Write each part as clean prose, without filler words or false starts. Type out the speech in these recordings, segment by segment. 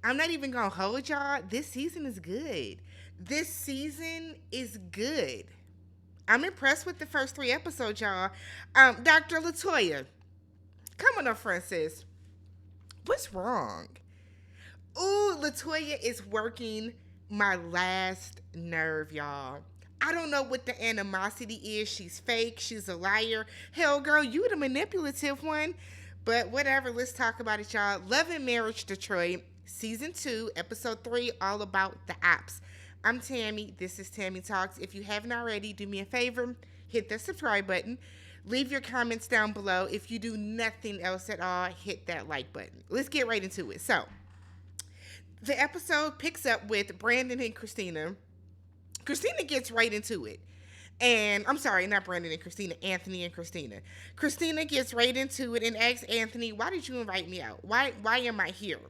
I'm not even gonna hold y'all. This season is good. This season is good. I'm impressed with the first three episodes, y'all. Dr. LaToya, come on up, Francis. What's wrong? Ooh, LaToya is working my last nerve, y'all. I don't know what the animosity is. She's fake. She's a liar. Hell, girl, you the manipulative one. But whatever, let's talk about it, y'all. Love and Marriage Detroit, Season 2, Episode 3, all about the apps. I'm Tammy. This is Tammy Talks. If you haven't already, do me a favor, hit the subscribe button. Leave your comments down below. If you do nothing else at all, hit that like button. Let's get right into it. So, the episode picks up with Brandon and Kristina. Kristina gets right into it. And I'm sorry, not Brandon and Kristina, Anthony and Kristina. Kristina gets right into it and asks Anthony, "Why did you invite me out? Why am I here?"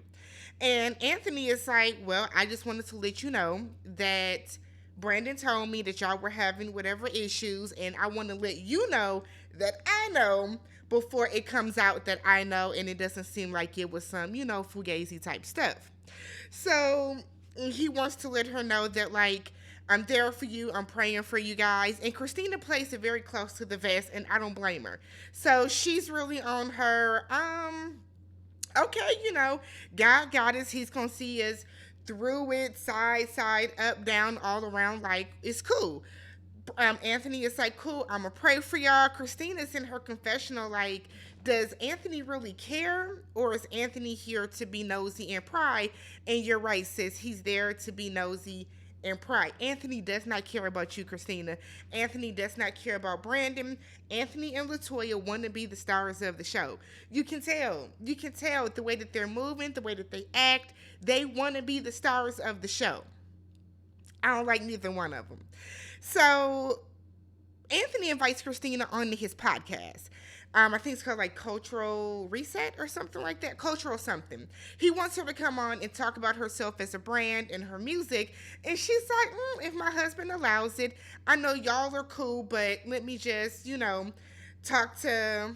And Anthony is like, "Well, I just wanted to let you know that Brandon told me that y'all were having whatever issues, and I want to let you know that I know before it comes out that I know, and it doesn't seem like it was some, fugazi type stuff." So he wants to let her know that, like, I'm there for you. I'm praying for you guys. And Kristina plays it very close to the vest, and I don't blame her. So she's really on her, okay, God got us. He's going to see us through it, side, up, down, all around. Like, it's cool. Anthony is like, cool, I'm going to pray for y'all. Christina's in her confessional, like, does Anthony really care? Or is Anthony here to be nosy and pry? And you're right, sis. He's there to be nosy and pry. Anthony does not care about you, Kristina. Anthony does not care about Brandon. Anthony and LaToya want to be the stars of the show. You can tell. You can tell the way that they're moving, the way that they act. They want to be the stars of the show. I don't like neither one of them. So Anthony invites Kristina onto his podcast. I think it's called like Cultural Reset or something like that. Cultural something. He wants her to come on and talk about herself as a brand and her music. And she's like, if my husband allows it, I know y'all are cool, but let me just, talk to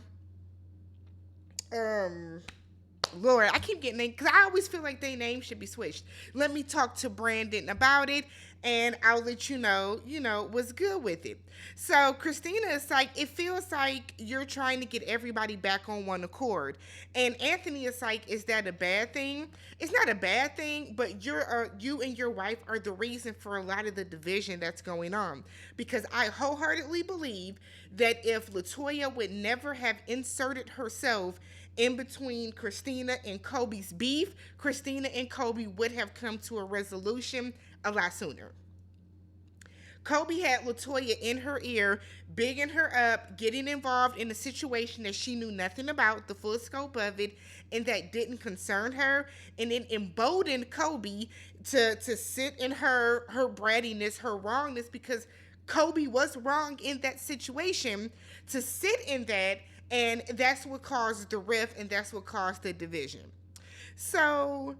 Lord, I keep getting named because I always feel like their name should be switched. Let me talk to Brandon about it, and I'll let you know, what's good with it. So Kristina is like, it feels like you're trying to get everybody back on one accord. And Anthony is like, is that a bad thing? It's not a bad thing, but you and your wife are the reason for a lot of the division that's going on. Because I wholeheartedly believe that if LaToya would never have inserted herself in between Kristina and Kolby's beef, Kristina and Kolby would have come to a resolution a lot sooner. Kolby had LaToya in her ear, bigging her up, getting involved in a situation that she knew nothing about, the full scope of it, and that didn't concern her, and it emboldened Kolby to sit in her brattiness, her wrongness, because Kolby was wrong in that situation, to sit in that, and that's what caused the rift, and that's what caused the division. So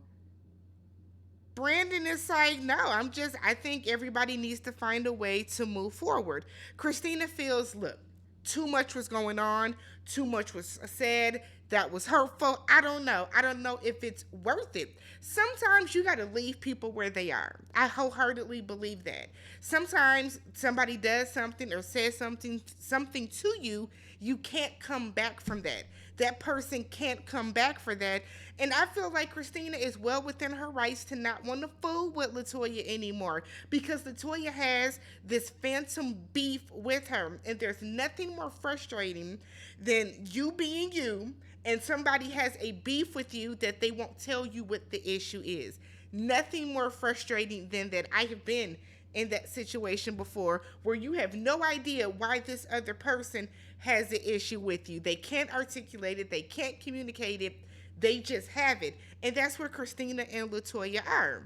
Brandon is like, no, I think everybody needs to find a way to move forward. Kristina feels, look, too much was going on, too much was said, that was hurtful. I don't know. I don't know if it's worth it. Sometimes you got to leave people where they are. I wholeheartedly believe that. Sometimes somebody does something or says something to you, you can't come back from that. That person can't come back for that. And I feel like Kristina is well within her rights to not want to fool with LaToya anymore, because LaToya has this phantom beef with her. And there's nothing more frustrating than you being you and somebody has a beef with you that they won't tell you what the issue is. Nothing more frustrating than that. I have been in that situation before where you have no idea why this other person has an issue with you. They can't articulate it, they can't communicate it, they just have it. And that's where Kristina and LaToya are.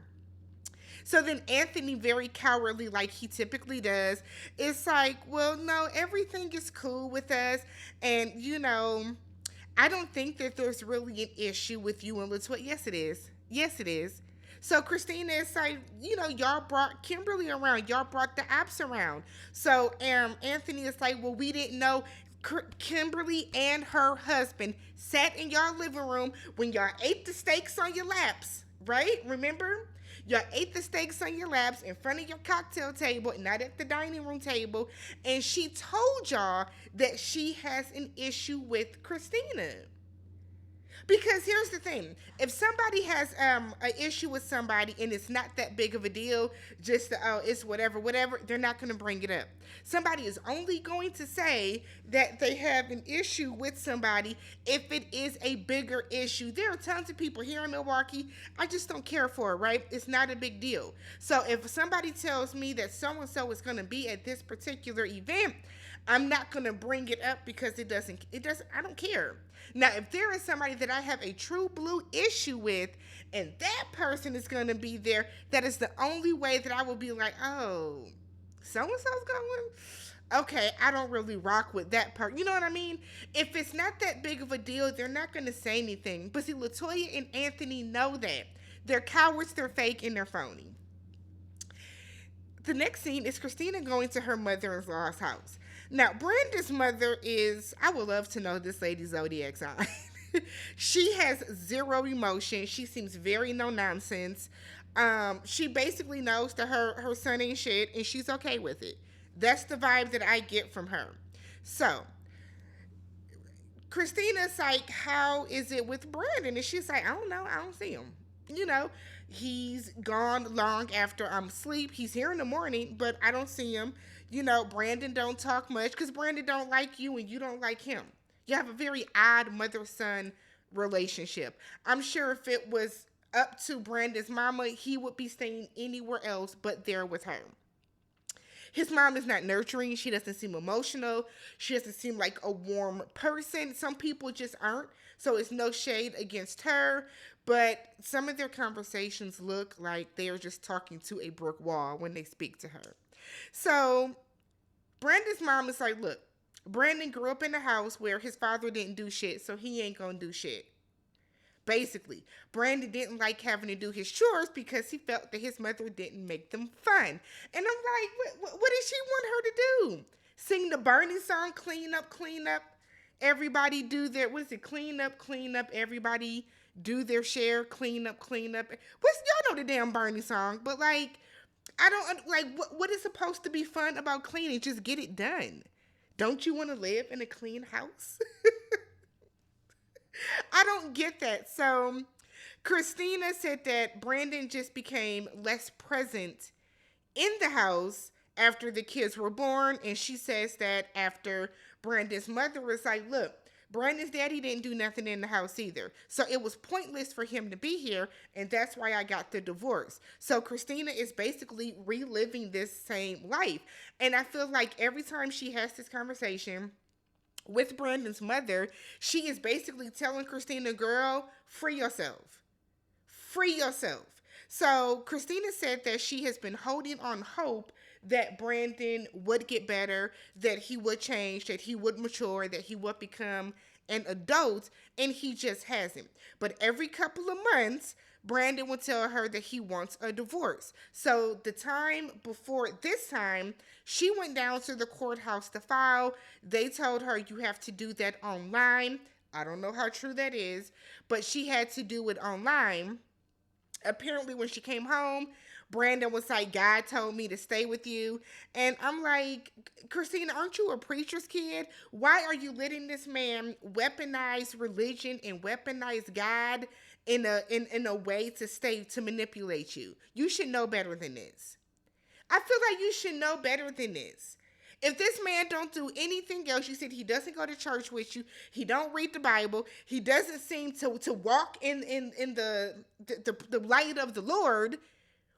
So then Anthony, very cowardly like he typically does, is like, well, no, everything is cool with us. And, I don't think that there's really an issue with you and LaToya. Yes, it is. Yes, it is. So Kristina is like, y'all brought Kimberly around. Y'all brought the apps around. So Anthony is like, well, we didn't know Kimberly and her husband sat in y'all living room when y'all ate the steaks on your laps, right? Remember? Y'all ate the steaks on your laps in front of your cocktail table, not at the dining room table. And she told y'all that she has an issue with Kristina. Because here's the thing: if somebody has an issue with somebody and it's not that big of a deal, just oh it's whatever, whatever, they're not going to bring it up. Somebody is only going to say that they have an issue with somebody if it is a bigger issue. There are tons of people here in Milwaukee I just don't care for. Right? It's not a big deal. So if somebody tells me that so and so is going to be at this particular event, I'm not going to bring it up because it doesn't, I don't care. Now, if there is somebody that I have a true blue issue with and that person is going to be there, that is the only way that I will be like, oh, so and so's going. Okay, I don't really rock with that part. You know what I mean? If it's not that big of a deal, they're not going to say anything. But see, LaToya and Anthony know that. They're cowards, they're fake, and they're phony. The next scene is Kristina going to her mother-in-law's house. Now, Brenda's mother is, I would love to know this lady's zodiac sign. She has zero emotion. She seems very no nonsense. She basically knows that her son ain't shit and she's okay with it. That's the vibe that I get from her. So, Christina's like, how is it with Brandon? And she's like, I don't know. I don't see him. You know, he's gone long after I'm asleep. He's here in the morning, but I don't see him. You know, Brandon don't talk much because Brandon don't like you and you don't like him. You have a very odd mother-son relationship. I'm sure if it was up to Brandon's mama, he would be staying anywhere else but there with her. His mom is not nurturing. She doesn't seem emotional. She doesn't seem like a warm person. Some people just aren't. So it's no shade against her. But some of their conversations look like they are just talking to a brick wall when they speak to her. So Brandon's mom is like, look, Brandon grew up in a house where his father didn't do shit, so he ain't gonna do shit. Basically, Brandon didn't like having to do his chores because he felt that his mother didn't make them fun. And I'm like, what does she want her to do? Sing the Bernie song, clean up, clean up. Everybody do their, what is it? Clean up, everybody do their share, clean up, clean up. Y'all know the damn Bernie song, but like, I don't, like, what is supposed to be fun about cleaning? Just get it done. Don't you want to live in a clean house? I don't get that. So Kristina said that Brandon just became less present in the house after the kids were born. And she says that after Brandon's mother was like, look, Brandon's daddy didn't do nothing in the house either. So it was pointless for him to be here. And that's why I got the divorce. So Kristina is basically reliving this same life. And I feel like every time she has this conversation with Brandon's mother, she is basically telling Kristina, girl, free yourself. Free yourself. So Kristina said that she has been holding on hope that Brandon would get better, that he would change, that he would mature, that he would become an adult, and he just hasn't. But every couple of months, Brandon would tell her that he wants a divorce. So the time before this time, she went down to the courthouse to file. They told her you have to do that online. I don't know how true that is, but she had to do it online. Apparently, when she came home, Brandon was like, God told me to stay with you. And I'm like, Kristina, aren't you a preacher's kid? Why are you letting this man weaponize religion and weaponize God in a way to manipulate you? You should know better than this. I feel like you should know better than this. If this man don't do anything else, you said he doesn't go to church with you, he don't read the Bible, he doesn't seem to walk in the light of the Lord,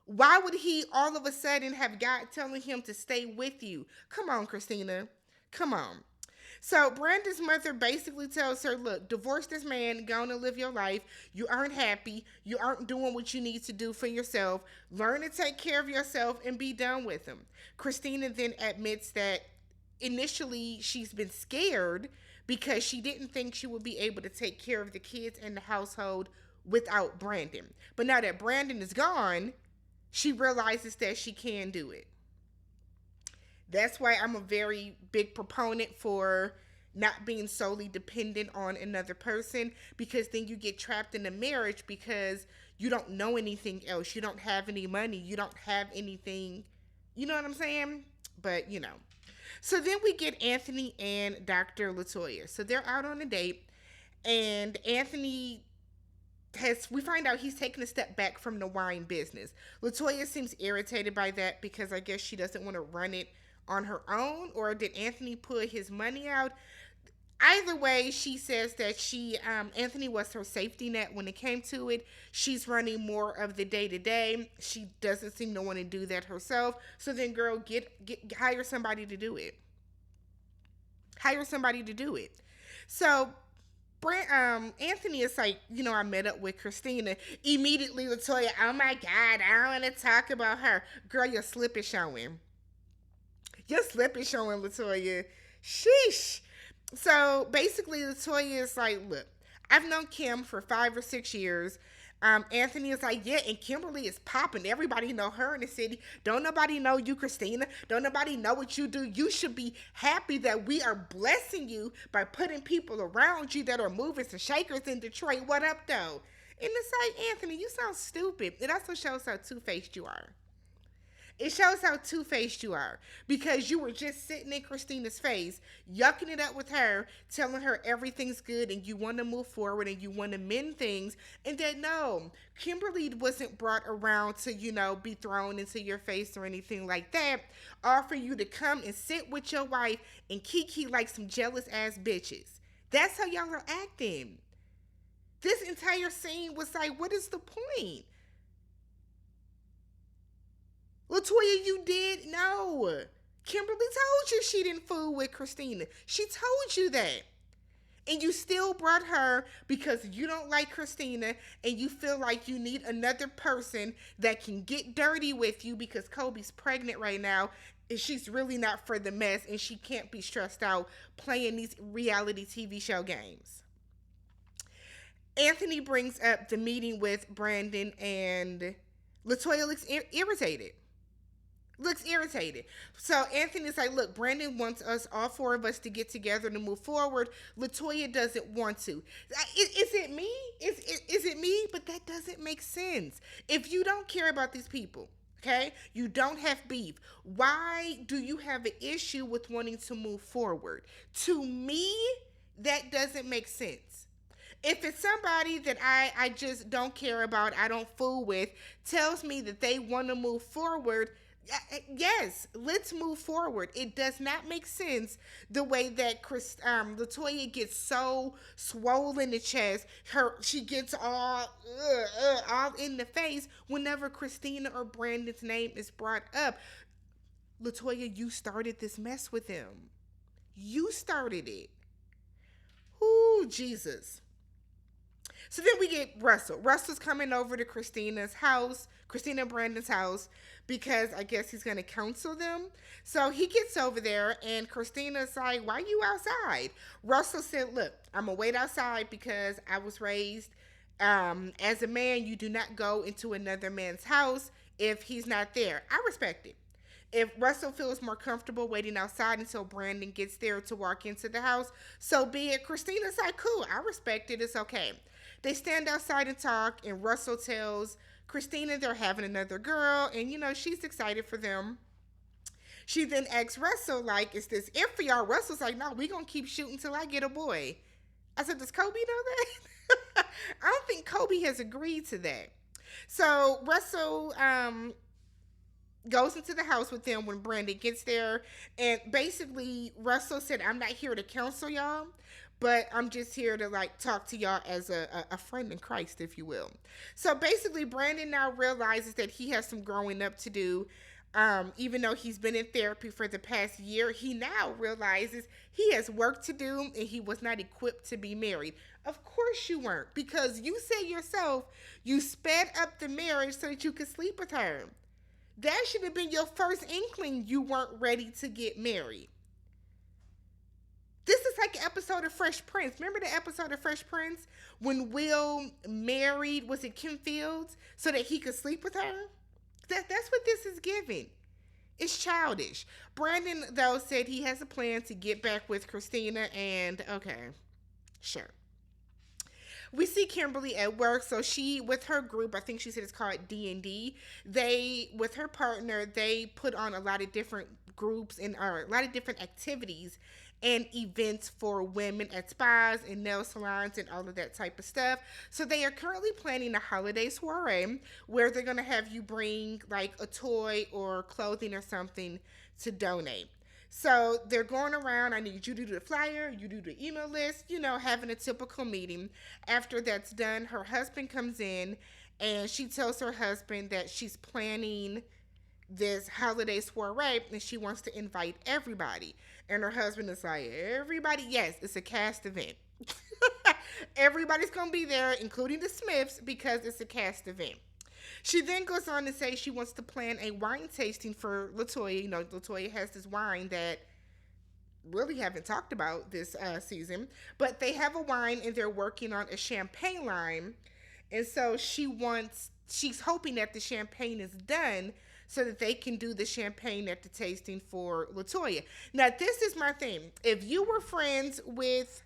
why would he all of a sudden have God telling him to stay with you? Come on, Kristina. Come on. So Brandon's mother basically tells her, look, divorce this man, go on and live your life. You aren't happy. You aren't doing what you need to do for yourself. Learn to take care of yourself and be done with him. Kristina then admits that initially she's been scared because she didn't think she would be able to take care of the kids and the household without Brandon. But now that Brandon is gone, she realizes that she can do it. That's why I'm a very big proponent for not being solely dependent on another person, because then you get trapped in a marriage because You don't know anything else. You don't have any money. You don't have anything. You know what I'm saying? But, you know. So then we get Anthony and Dr. LaToya. So they're out on a date, and Anthony we find out he's taking a step back from the wine business. LaToya seems irritated by that because I guess she doesn't want to run it on her own, or did Anthony put his money out? Either way, she says that Anthony was her safety net when it came to it. She's running more of the day to day. She doesn't seem to want to do that herself. So then, girl, hire somebody to do it. Hire somebody to do it. So Anthony is like, I met up with Kristina. Immediately, LaToya, oh my God, I don't want to talk about her. Girl, your slip is showing. Your slip is showing, LaToya. Sheesh. So basically, LaToya is like, look, I've known Kim for 5 or 6 years. Anthony is like, yeah, and Kimberly is popping. Everybody know her in the city. Don't nobody know you, Kristina. Don't nobody know what you do. You should be happy that we are blessing you by putting people around you that are movers and shakers in Detroit. What up, though? And it's like, Anthony, you sound stupid. It also shows how two-faced you are. It shows how two-faced you are, because you were just sitting in Kristina's face, yucking it up with her, telling her everything's good and you want to move forward and you want to mend things. And that, no, Kimberly wasn't brought around to, be thrown into your face or anything like that. Or for you to come and sit with your wife and kiki like some jealous ass bitches. That's how y'all are acting. This entire scene was like, what is the point? LaToya, you did? No. Kimberly told you she didn't fool with Kristina. She told you that. And you still brought her because you don't like Kristina and you feel like you need another person that can get dirty with you because Kolby's pregnant right now and she's really not for the mess and she can't be stressed out playing these reality TV show games. Anthony brings up the meeting with Brandon and LaToya looks irritated. So Anthony's like, look, Brandon wants us, all 4 of us, to get together to move forward. LaToya doesn't want to. Is it me? Is it me? But that doesn't make sense. If you don't care about these people, okay, you don't have beef, why do you have an issue with wanting to move forward? To me, that doesn't make sense. If it's somebody that I just don't care about, I don't fool with, tells me that they want to move forward, yes, let's move forward. It does not make sense the way that LaToya gets so swollen in the chest. She gets all in the face whenever Kristina or Brandon's name is brought up. LaToya, you started this mess with them. You started it. Ooh, Jesus. So then we get Russell. Russell's coming over to Kristina and Brandon's house, because I guess he's going to counsel them. So he gets over there and Kristina's like, why are you outside? Russell said, look, I'm going to wait outside because I was raised as a man. You do not go into another man's house if he's not there. I respect it. If Russell feels more comfortable waiting outside until Brandon gets there to walk into the house, so be it. Kristina's like, cool, I respect it. It's okay. They stand outside and talk, and Russell tells Kristina they're having another girl, and, she's excited for them. She then asks Russell, like, is this it for y'all? Russell's like, no, we gonna keep shooting till I get a boy. I said, does Kolby know that? I don't think Kolby has agreed to that. So Russell goes into the house with them when Brandon gets there, and basically Russell said, I'm not here to counsel y'all, but I'm just here to talk to y'all as a friend in Christ, if you will. So basically Brandon now realizes that he has some growing up to do. Even though he's been in therapy for the past year, he now realizes he has work to do and he was not equipped to be married. Of course you weren't, because you said yourself you sped up the marriage so that you could sleep with her. That should have been your first inkling you weren't ready to get married. This is like an episode of Fresh Prince. Remember the episode of Fresh Prince when Will married, was it Kim Fields, so that he could sleep with her? That's what this is giving. It's childish. Brandon, though, said he has a plan to get back with Kristina, and okay, sure. We see Kimberly at work. So she, with her group, I think she said it's called D&D. They, with her partner, they put on a lot of different groups and or a lot of different activities and events for women at spas and nail salons and all of that type of stuff. So they are currently planning a holiday soiree where they're going to have you bring like a toy or clothing or something to donate. So they're going around. I need you to do the flyer, you do the email list, having a typical meeting. After that's done, her husband comes in and she tells her husband that she's planning this holiday soiree and she wants to invite everybody. And her husband is like, everybody, yes, it's a cast event. Everybody's going to be there, including the Smiths, because it's a cast event. She then goes on to say she wants to plan a wine tasting for LaToya. LaToya has this wine that really haven't talked about this season, but they have a wine and they're working on a champagne line. And so she's hoping that the champagne is done so that they can do the champagne at the tasting for LaToya. Now, this is my thing. If you were friends with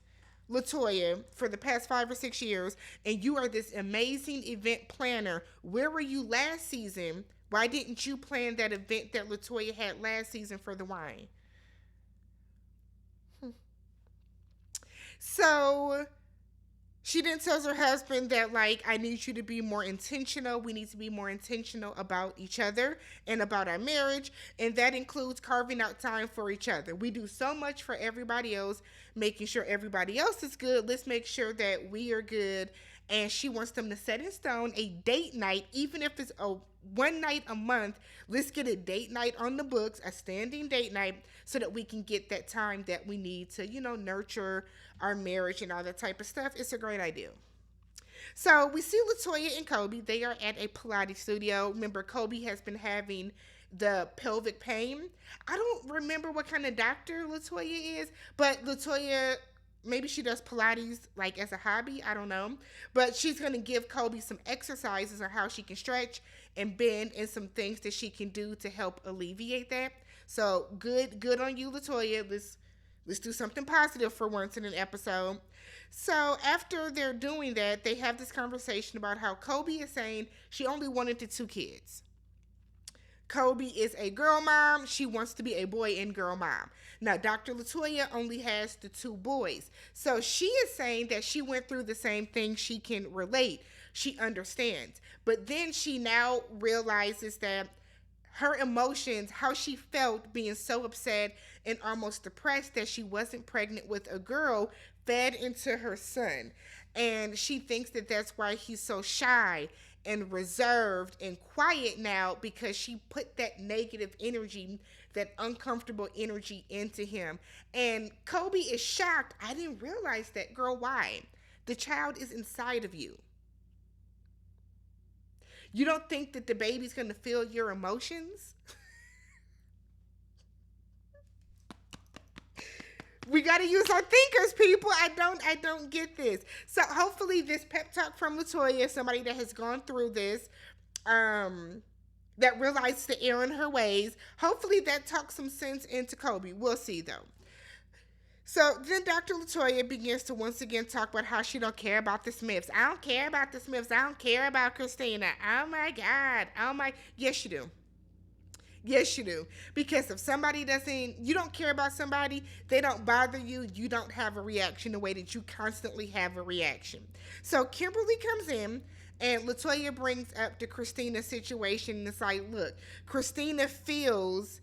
LaToya for the past 5 or 6 years and you are this amazing event planner, where were you last season? Why didn't you plan that event that LaToya had last season for the wine? So she then tells her husband that, like, I need you to be more intentional. We need to be more intentional about each other and about our marriage. And that includes carving out time for each other. We do so much for everybody else, making sure everybody else is good. Let's make sure that we are good. And she wants them to set in stone a date night, even if it's a one night a month. Let's get a date night on the books, a standing date night, so that we can get that time that we need to, nurture our marriage and all that type of stuff. It's a great idea. So we see LaToya and Kolby. They are at a Pilates studio. Remember, Kolby has been having the pelvic pain. I don't remember what kind of doctor LaToya is, but LaToya, maybe she does Pilates like as a hobby. I don't know. But she's going to give Kolby some exercises on how she can stretch and bend and some things that she can do to help alleviate that. So good on you, LaToya. Let's do something positive for once in an episode. So after they're doing that, they have this conversation about how Kolby is saying she only wanted the 2 kids. Kolby is a girl mom. She wants to be a boy and girl mom. Now, Dr. LaToya only has the 2 boys. So she is saying that she went through the same thing. She can relate. She understands. But then she now realizes that her emotions, how she felt being so upset and almost depressed that she wasn't pregnant with a girl, fed into her son. And she thinks that that's why he's so shy and reserved and quiet now, because she put that negative energy, that uncomfortable energy into him. And Kolby is shocked. I didn't realize that. Girl, why? The child is inside of you. You don't think that the baby's going to feel your emotions? We got to use our thinkers, people. I don't get this. So hopefully this pep talk from LaToya, somebody that has gone through this, that realizes the error in her ways, hopefully that talks some sense into Kolby. We'll see, though. So then Dr. LaToya begins to once again talk about how she don't care about the Smiths. I don't care about the Smiths. I don't care about Kristina. Oh my God. Yes, you do. Yes, you do. Because if somebody you don't care about somebody, they don't bother you, you don't have a reaction the way that you constantly have a reaction. So Kimberly comes in and LaToya brings up the Kristina situation. And it's like, look, Kristina feels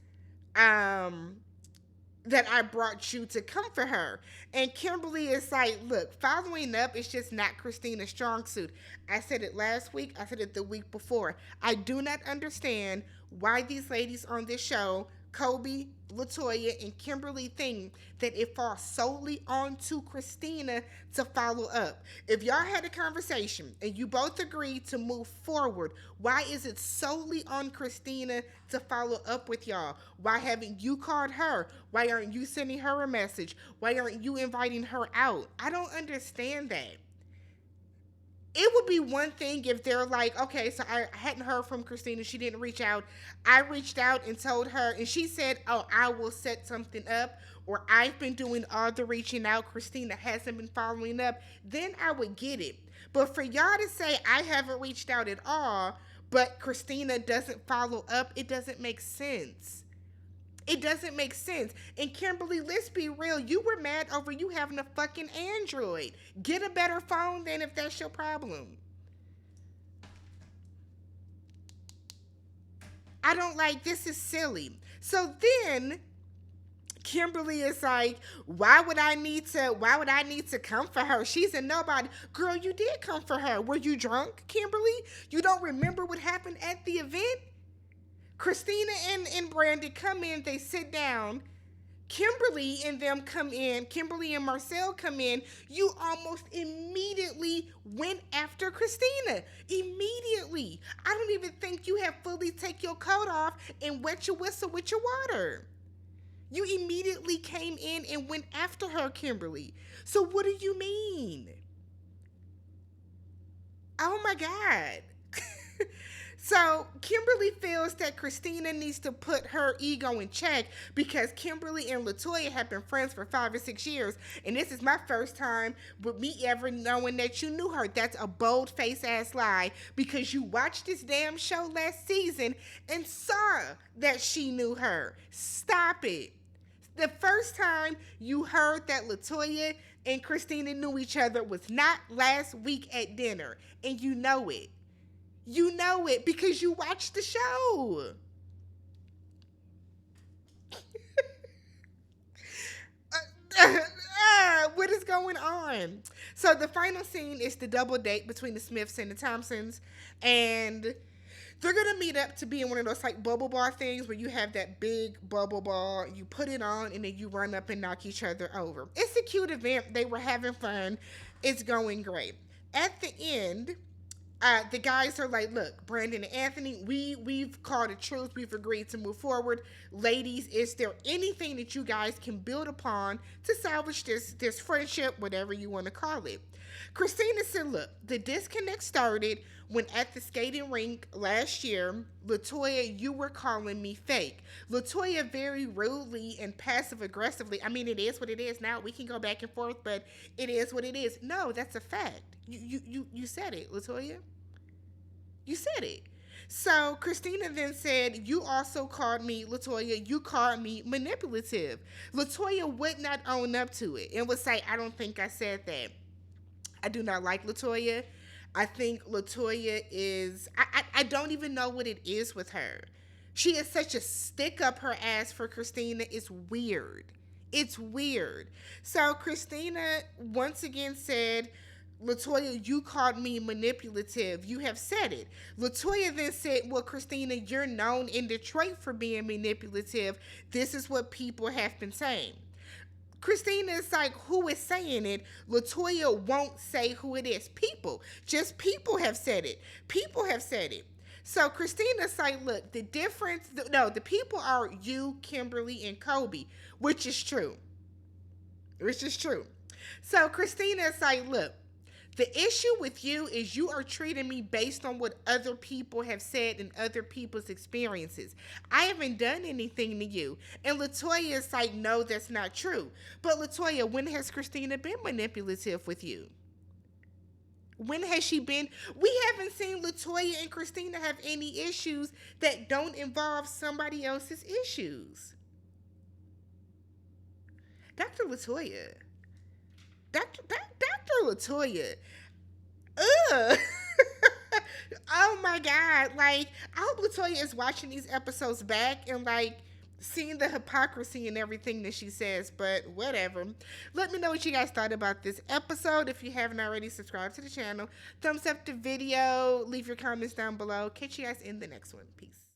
that I brought you to comfort her. And Kimberly is like, look, following up is just not Kristina's strong suit. I said it last week. I said it the week before. I do not understand why these ladies on this show, Kolby, LaToya, and Kimberly, think that it falls solely onto Kristina to follow up. If y'all had a conversation and you both agreed to move forward, why is it solely on Kristina to follow up with y'all? Why haven't you called her? Why aren't you sending her a message? Why aren't you inviting her out? I don't understand that. It would be one thing if they're like, okay, so I hadn't heard from Kristina. She didn't reach out. I reached out and told her, and she said, oh, I will set something up, or I've been doing all the reaching out. Kristina hasn't been following up. Then I would get it. But for y'all to say, I haven't reached out at all, but Kristina doesn't follow up, it doesn't make sense. It doesn't make sense. And Kimberly, let's be real. You were mad over you having a fucking Android. Get a better phone then if that's your problem. I don't like this is silly. So then Kimberly is like, why would I need to come for her? She's a nobody. Girl, you did come for her. Were you drunk, Kimberly? You don't remember what happened at the event? Kristina and Brandy come in, they sit down. Kimberly and them come in. Kimberly and Marcel come in. You almost immediately went after Kristina. Immediately. I don't even think you have fully take your coat off and wet your whistle with your water. You immediately came in and went after her, Kimberly. So what do you mean? Oh my God. So Kimberly feels that Kristina needs to put her ego in check because Kimberly and LaToya have been friends for 5 or 6 years, and this is my first time with me ever knowing that you knew her. That's a bold-faced ass lie because you watched this damn show last season and saw that she knew her. Stop it. The first time you heard that LaToya and Kristina knew each other was not last week at dinner, and you know it. You know it because you watched the show. What is going on? So the final scene is the double date between the Smiths and the Thompsons, and they're gonna meet up to be in one of those like bubble bar things where you have that big bubble ball, you put it on, and then you run up and knock each other over. It's a cute event. They were having fun. It's going great. At the end, the guys are like, look, Brandon and Anthony, we've called a truce. We've agreed to move forward. Ladies, is there anything that you guys can build upon to salvage this friendship, whatever you want to call it? Kristina said, look, the disconnect started when at the skating rink last year, LaToya, you were calling me fake. LaToya very rudely and passive aggressively, I mean, it is what it is now. We can go back and forth, but it is what it is. No, that's a fact. You said it, LaToya. You said it. So Kristina then said, you also called me, LaToya, you called me manipulative. LaToya would not own up to it and would say, I don't think I said that. I do not like LaToya. I think LaToya is, I don't even know what it is with her. She is such a stick up her ass for Kristina. It's weird. It's weird. So Kristina once again said, LaToya, you called me manipulative. You have said it. LaToya then said, well, Kristina, you're known in Detroit for being manipulative. This is what people have been saying. Kristina is like, who is saying it? LaToya won't say who it is. People. Just people have said it. People have said it. So Kristina's like, look, the people are you, Kimberly, and Kolby, which is true. Which is true. So Kristina's like, look, the issue with you is you are treating me based on what other people have said and other people's experiences. I haven't done anything to you. And LaToya is like, no, that's not true. But LaToya, when has Kristina been manipulative with you? When has she been? We haven't seen LaToya and Kristina have any issues that don't involve somebody else's issues. Dr. LaToya. Dr. LaToya. Ugh. Oh my God. Like, I hope LaToya is watching these episodes back and like seeing the hypocrisy and everything that she says, but whatever. Let me know what you guys thought about this episode. If you haven't already, subscribe to the channel. Thumbs up the video. Leave your comments down below. Catch you guys in the next one. Peace.